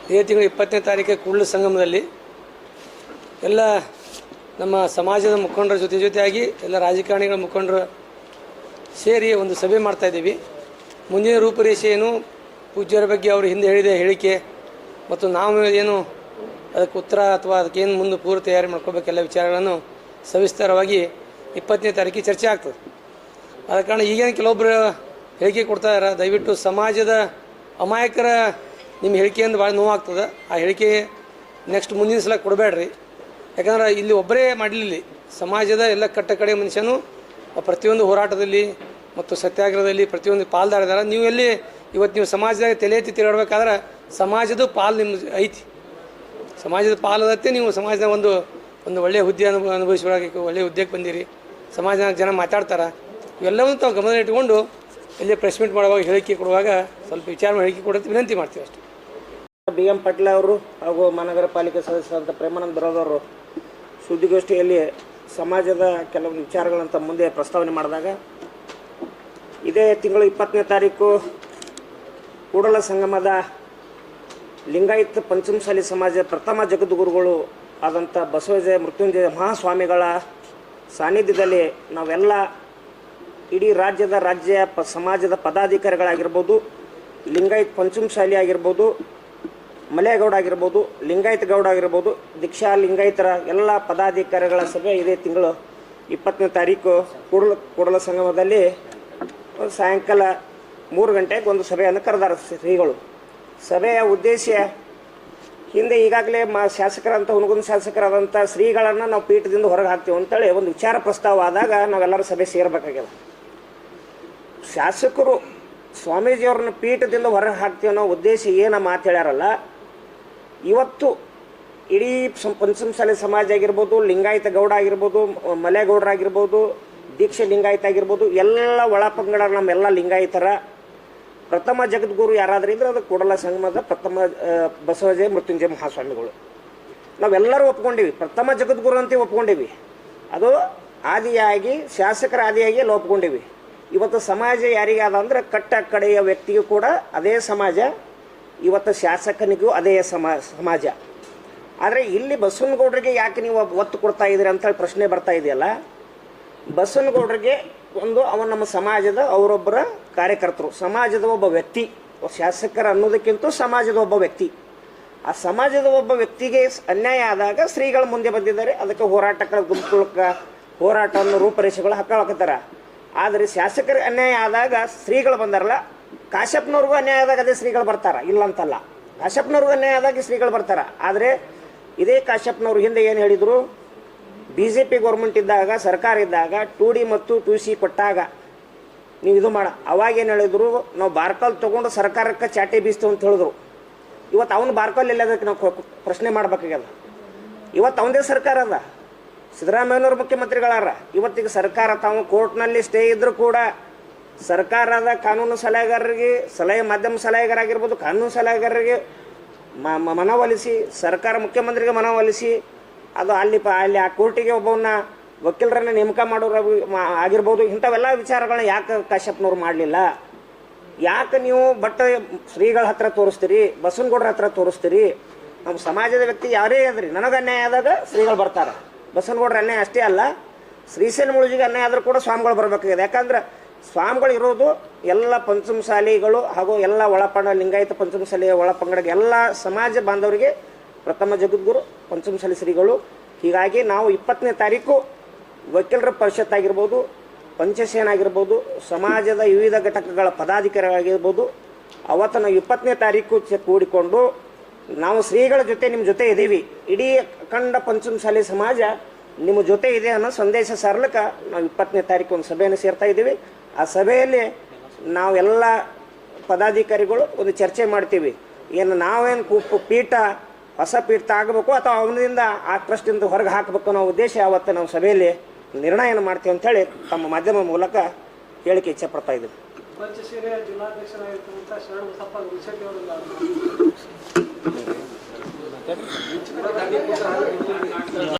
ಇದೇ ತಿಂಗಳು 20ನೇ ತಾರೀಕು ಕೂಡಲ ಸಂಗಮದಲ್ಲಿ ಎಲ್ಲ ನಮ್ಮ ಸಮಾಜದ ಮುಖಂಡರ ಜೊತೆಯಾಗಿ ಎಲ್ಲ ರಾಜಕಾರಣಿಗಳ ಮುಖಂಡರು ಸೇರಿ ಒಂದು ಸಭೆ ಮಾಡ್ತಾಯಿದ್ದೀವಿ. ಮುಂದಿನ ರೂಪರೇಷೆ ಏನು, ಪೂಜ್ಯರ ಬಗ್ಗೆ ಅವರು ಹಿಂದೆ ಹೇಳಿದ ಹೇಳಿಕೆ ಮತ್ತು ನಾವು ಏನು ಅದಕ್ಕೆ ಉತ್ತರ ಅಥವಾ ಅದಕ್ಕೇನು ಮುಂದೆ ಪೂರ್ವ ತಯಾರಿ ಮಾಡ್ಕೋಬೇಕೆಲ್ಲ ವಿಚಾರಗಳನ್ನು ಸವಿಸ್ತಾರವಾಗಿ 20ನೇ ತಾರೀಕಿಗೆ ಚರ್ಚೆ ಆಗ್ತದೆ. ಆದ ಕಾರಣ ಈಗೇನು ಕೆಲವೊಬ್ಬರು ಹೇಳಿಕೆ ಕೊಡ್ತಾ ಇದ್ದಾರೆ, ದಯವಿಟ್ಟು ಸಮಾಜದ ಅಮಾಯಕರ ನಿಮ್ಮ ಹೇಳಿಕೆಯಿಂದ ಭಾಳ ನೋವಾಗ್ತದೆ. ಆ ಹೇಳಿಕೆ ನೆಕ್ಸ್ಟ್ ಮುಂದಿನ ಸಲ ಕೊಡಬೇಡ್ರಿ. ಯಾಕಂದ್ರೆ ಇಲ್ಲಿ ಒಬ್ಬರೇ ಮಾಡಲಿಲ್ಲ, ಸಮಾಜದ ಎಲ್ಲ ಕಟ್ಟ ಕಡೆ ಮನುಷ್ಯನು ಪ್ರತಿಯೊಂದು ಹೋರಾಟದಲ್ಲಿ ಮತ್ತು ಸತ್ಯಾಗ್ರಹದಲ್ಲಿ ಪ್ರತಿಯೊಂದು ಪಾಲ್ದಾರಿದ್ದಾರೆ. ನೀವು ಎಲ್ಲಿ ಇವತ್ತು ನೀವು ಸಮಾಜದಾಗ ತಲೆ ಎತ್ತಿ ತಿರುಗಾಡಬೇಕಾದ್ರೆ ಸಮಾಜದ ಪಾಲು ನಿಮ್ಮ ಐತಿ. ಸಮಾಜದ ಪಾಲದತ್ತೆ ನೀವು ಸಮಾಜದ ಒಂದು ಒಳ್ಳೆಯ ಹುದ್ದೆ ಅನುಭವಿಸೋಕೆ ಒಳ್ಳೆಯ ಹುದ್ದೆಗೆ ಬಂದಿರಿ. ಸಮಾಜದ ಜನ ಮಾತಾಡ್ತಾರೆ. ಇವೆಲ್ಲವನ್ನೂ ತಾವು ಗಮನ ಇಟ್ಕೊಂಡು ಇಲ್ಲೇ ಪ್ರೆಸ್ ಮೀಟ್ ಮಾಡುವಾಗ ಹೇಳಿಕೆ ಕೊಡುವಾಗ ಸ್ವಲ್ಪ ವಿಚಾರ ಮಾಡಿ ಹೇಳಿಕೆ ಕೊಡೋದು ವಿನಂತಿ ಮಾಡ್ತೀವಿ ಅಷ್ಟೇ. BM ಪಾಟೀಲ್ ಅವರು ಹಾಗೂ ಮಹಾನಗರ ಪಾಲಿಕೆ ಸದಸ್ಯರಾದಂಥ ಪ್ರೇಮಾನಂದ ಬರೋದವರು ಸುದ್ದಿಗೋಷ್ಠಿಯಲ್ಲಿ ಸಮಾಜದ ಕೆಲವೊಂದು ವಿಚಾರಗಳಂತ ಮುಂದೆ ಪ್ರಸ್ತಾವನೆ ಮಾಡಿದಾಗ, ಇದೇ ತಿಂಗಳು 20ನೇ ತಾರೀಕು ಕೂಡಲ ಸಂಗಮದ ಲಿಂಗಾಯತ ಪಂಚಮಸಾಲಿ ಸಮಾಜ ಪ್ರಥಮ ಜಗದ್ಗುರುಗಳು ಆದಂಥ ಬಸವಜಯ ಮೃತ್ಯುಂಜಯ ಮಹಾಸ್ವಾಮಿಗಳ ಸಾನ್ನಿಧ್ಯದಲ್ಲಿ ನಾವೆಲ್ಲ ಇಡೀ ರಾಜ್ಯ ಸಮಾಜದ ಪದಾಧಿಕಾರಿಗಳಾಗಿರ್ಬೋದು, ಲಿಂಗಾಯತ ಪಂಚಮಸಾಲಿ ಆಗಿರ್ಬೋದು, ಮಲೆಗೌಡ ಆಗಿರ್ಬೋದು, ಲಿಂಗಾಯತ ಗೌಡ ಆಗಿರ್ಬೋದು, ದೀಕ್ಷಾ ಲಿಂಗಾಯತರ ಎಲ್ಲ ಪದಾಧಿಕಾರಿಗಳ ಸಭೆ ಇದೇ ತಿಂಗಳು 20ನೇ ತಾರೀಕು ಕೂಡಲ ಸಂಗಮದಲ್ಲಿ ಸಾಯಂಕಾಲ 3 ಗಂಟೆಗೆ ಒಂದು ಸಭೆಯನ್ನು ಕರೆದಾರ ಶ್ರೀಗಳು. ಸಭೆಯ ಉದ್ದೇಶ ಹಿಂದೆ ಈಗಾಗಲೇ ಶಾಸಕರಂತ ಹುನಗುಂದ ಶಾಸಕರಾದಂಥ ಶ್ರೀಗಳನ್ನು ನಾವು ಪೀಠದಿಂದ ಹೊರಗೆ ಹಾಕ್ತೀವಿ ಅಂತೇಳಿ ಒಂದು ವಿಚಾರ ಪ್ರಸ್ತಾವ ಆದಾಗ ನಾವೆಲ್ಲರೂ ಸಭೆ ಸೇರಬೇಕಾಗ್ಯದ. ಶಾಸಕರು ಸ್ವಾಮೀಜಿಯವ್ರನ್ನ ಪೀಠದಿಂದ ಹೊರಗೆ ಹಾಕ್ತೀವಿ ಅನ್ನೋ ಉದ್ದೇಶ ಏನು ಮಾತು ಹೇಳ್ಯಾರಲ್ಲ, ಇವತ್ತು ಇಡೀ ಪಂಚಮಸಾಲಿ ಸಮಾಜ ಆಗಿರ್ಬೋದು, ಲಿಂಗಾಯತ ಗೌಡ ಆಗಿರ್ಬೋದು, ಮಲೆಗೌಡರಾಗಿರ್ಬೋದು, ದೀಕ್ಷೆ ಲಿಂಗಾಯತ ಆಗಿರ್ಬೋದು, ಎಲ್ಲ ಒಳಪಂಗಡ ನಮ್ಮೆಲ್ಲ ಲಿಂಗಾಯತರ ಪ್ರಥಮ ಜಗದ್ಗುರು ಯಾರಾದ್ರೂ ಇದ್ರೆ ಅದು ಕೂಡಲ ಸಂಗಮದ ಪ್ರಥಮ ಬಸವಜಯ ಮೃತ್ಯುಂಜಯ ಮಹಾಸ್ವಾಮಿಗಳು. ನಾವೆಲ್ಲರೂ ಒಪ್ಕೊಂಡಿವಿ, ಪ್ರಥಮ ಜಗದ್ಗುರು ಅಂತ ಒಪ್ಕೊಂಡಿವಿ. ಅದು ಆದಿಯಾಗಿ ಶಾಸಕರ ಆದಿಯಾಗಿ ಎಲ್ಲ ಒಪ್ಕೊಂಡಿವಿ. ಇವತ್ತು ಸಮಾಜ ಯಾರಿಗಾದ ಅಂದ್ರೆ ಕಟ್ಟ ಕಡೆಯ ವ್ಯಕ್ತಿಗೂ ಕೂಡ ಅದೇ ಸಮಾಜ, ಇವತ್ತು ಶಾಸಕನಿಗೂ ಅದೇ ಸಮಾಜ. ಆದರೆ ಇಲ್ಲಿ ಬಸವನಗೌಡರಿಗೆ ಯಾಕೆ ನೀವು ಒತ್ತು ಕೊಡ್ತಾ ಇದ್ದೀರಿ ಅಂತೇಳಿ ಪ್ರಶ್ನೆ ಬರ್ತಾ ಇದೆಯಲ್ಲ. ಬಸವನಗೌಡರಿಗೆ ಅವನು ನಮ್ಮ ಸಮಾಜದ ಅವರೊಬ್ಬರ ಕಾರ್ಯಕರ್ತರು, ಸಮಾಜದ ಒಬ್ಬ ವ್ಯಕ್ತಿ. ಶಾಸಕರ ಅನ್ನೋದಕ್ಕಿಂತ ಸಮಾಜದ ಒಬ್ಬ ವ್ಯಕ್ತಿ. ಆ ಸಮಾಜದ ಒಬ್ಬ ವ್ಯಕ್ತಿಗೆ ಅನ್ಯಾಯ ಆದಾಗ ಶ್ರೀಗಳು ಮುಂದೆ ಬಂದಿದ್ದಾರೆ. ಅದಕ್ಕೆ ಹೋರಾಟಗಳ ಗುಂಪುಗಳ ಹೋರಾಟವನ್ನು ರೂಪರೇಷೆಗಳು ಹಾಕೊಳಕತ್ತಾರ. ಆದರೆ ಶಾಸಕರಿಗೆ ಅನ್ಯಾಯ ಆದಾಗ ಶ್ರೀಗಳು ಬಂದಾರಲ್ಲ, ಕಾಶ್ಯಪ್ನವ್ರಿಗೂ ಅನ್ಯಾಯ ಆದಾಗ ಅದೇ ಶ್ರೀಗಳು ಬರ್ತಾರ, ಇಲ್ಲ ಅಂತಲ್ಲ. ಕಾಶ್ಯಪ್ನವ್ರಿಗೂ ಅನ್ಯಾಯ ಆದಾಗ ಶ್ರೀಗಳು ಬರ್ತಾರ. ಆದರೆ ಇದೇ ಕಾಶ್ಯಪ್ನವ್ರು ಹಿಂದೆ ಏನು ಹೇಳಿದರು, BJP ಗೌರ್ಮೆಂಟ್ ಇದ್ದಾಗ, ಸರ್ಕಾರ ಇದ್ದಾಗ 2D ಮತ್ತು 2C ಕೊಟ್ಟಾಗ ನೀವು ಇದು ಅವಾಗೇನು ಹೇಳಿದ್ರು, ನಾವು ಬಾರ್ಕಲ್ ತೊಗೊಂಡು ಸರ್ಕಾರಕ್ಕೆ ಚಾಟಿ ಬೀಸ್ತೀವಿ ಅಂತ ಹೇಳಿದ್ರು. ಇವತ್ತು ಅವನು ಬಾರ್ಕಲ್ ಎಲ್ಲದಕ್ಕೆ ನಾವು ಪ್ರಶ್ನೆ ಮಾಡ್ಬೇಕಾಗ್ಯದ. ಇವತ್ತು ಅವನದೇ ಸರ್ಕಾರ ಅದ, ಸಿದ್ದರಾಮಯ್ಯನವ್ರ ಮುಖ್ಯಮಂತ್ರಿಗಳಾರ. ಇವತ್ತಿಗೆ ಸರ್ಕಾರ ತಾವು ಕೋರ್ಟ್ನಲ್ಲಿ ಸ್ಟೇ ಇದ್ರೂ ಕೂಡ ಸರ್ಕಾರದ ಕಾನೂನು ಸಲಹೆಗಾರರಿಗೆ ಮಾಧ್ಯಮ ಸಲಹೆಗಾರಾಗಿರ್ಬೋದು, ಕಾನೂನು ಸಲಹೆಗಾರರಿಗೆ ಮನವೊಲಿಸಿ, ಸರ್ಕಾರ ಮುಖ್ಯಮಂತ್ರಿಗೆ ಮನವೊಲಿಸಿ, ಅದು ಅಲ್ಲಿ ಆ ಕೋರ್ಟಿಗೆ ಒಬ್ಬವನ್ನ ವಕೀಲರನ್ನ ನೇಮಕ ಮಾಡೋರು ಆಗಿರ್ಬೋದು. ಇಂಥವೆಲ್ಲ ವಿಚಾರಗಳನ್ನ ಯಾಕೆ ಕಾಶ್ಯಪ್ನವ್ರು ಮಾಡಲಿಲ್ಲ? ಯಾಕೆ ನೀವು ಶ್ರೀಗಳ ಹತ್ರ ತೋರಿಸ್ತೀರಿ, ಬಸವನಗೌಡರ ಹತ್ರ ತೋರಿಸ್ತೀರಿ? ನಮ್ಮ ಸಮಾಜದ ವ್ಯಕ್ತಿ ಯಾರೇ ಅದ್ರಿ, ನನಗೆ ಅನ್ಯಾಯ ಆದಾಗ ಶ್ರೀಗಳು ಬರ್ತಾರೆ. ಬಸವನಗೌಡರ ಅನ್ಯಾಯ ಅಷ್ಟೇ ಅಲ್ಲ, ಶ್ರೀಸೇನ ಮುಳುಜಿಗೆ ಅನ್ಯಾಯ ಆದರೂ ಕೂಡ ಸ್ವಾಮಿಗಳು ಬರಬೇಕಾಗಿದೆ. ಯಾಕಂದ್ರೆ ಸ್ವಾಮಿಗಳು ಇರೋದು ಎಲ್ಲ ಪಂಚಮಸಾಲಿಗಳು ಹಾಗೂ ಎಲ್ಲ ಲಿಂಗಾಯತ ಪಂಚಮಸಾಲಿಯ ಒಳಪಂಗಡಗೆ ಎಲ್ಲ ಸಮಾಜ ಬಾಂಧವರಿಗೆ ಪ್ರಥಮ ಜಗದ್ಗುರು ಪಂಚಮಸಾಲಿ ಶ್ರೀಗಳು. ಹೀಗಾಗಿ ನಾವು 20ನೇ ತಾರೀಕು ವಕೀಲರ ಪರಿಷತ್ ಆಗಿರ್ಬೋದು, ಪಂಚಸೇನ ಆಗಿರ್ಬೋದು, ಸಮಾಜದ ವಿವಿಧ ಘಟಕಗಳ ಪದಾಧಿಕಾರಿಗಳಾಗಿರ್ಬೋದು, ಅವತ್ತು ನಾವು 20ನೇ ತಾರೀಕು ಕೂಡಿಕೊಂಡು ನಾವು ಶ್ರೀಗಳ ಜೊತೆ ನಿಮ್ಮ ಜೊತೆ ಇದ್ದೀವಿ, ಇಡೀ ಅಖಂಡ ಪಂಚಮಸಾಲಿ ಸಮಾಜ ನಿಮ್ಮ ಜೊತೆ ಇದೆ ಅನ್ನೋ ಸಂದೇಶ ಸಾರ್ಲಕ್ಕೆ ನಾವು 20ನೇ ತಾರೀಕು ಒಂದು ಸಭೆಯನ್ನು ಸೇರ್ತಾ ಇದ್ದೀವಿ. ಆ ಸಭೆಯಲ್ಲಿ ನಾವೆಲ್ಲ ಪದಾಧಿಕಾರಿಗಳು ಒಂದು ಚರ್ಚೆ ಮಾಡ್ತೀವಿ. ಏನು ನಾವೇನು ಪೀಠ ಹೊಸ ಪೀಠ ಆಗಬೇಕು ಅಥವಾ ಅವನಿಂದ ಆ ಟ್ರಸ್ಟಿಂದ ಹೊರಗೆ ಹಾಕಬೇಕು ಅನ್ನೋ ಉದ್ದೇಶ ಅವತ್ತು ನಾವು ಸಭೆಯಲ್ಲಿ ನಿರ್ಣಯ ಮಾಡ್ತೀವಿ ಅಂತೇಳಿ ತಮ್ಮ ಮಾಧ್ಯಮ ಮೂಲಕ ಹೇಳಿಕೆ ಇಚ್ಛೆ ಪಡ್ತಾ ಇದ್ದೀವಿ.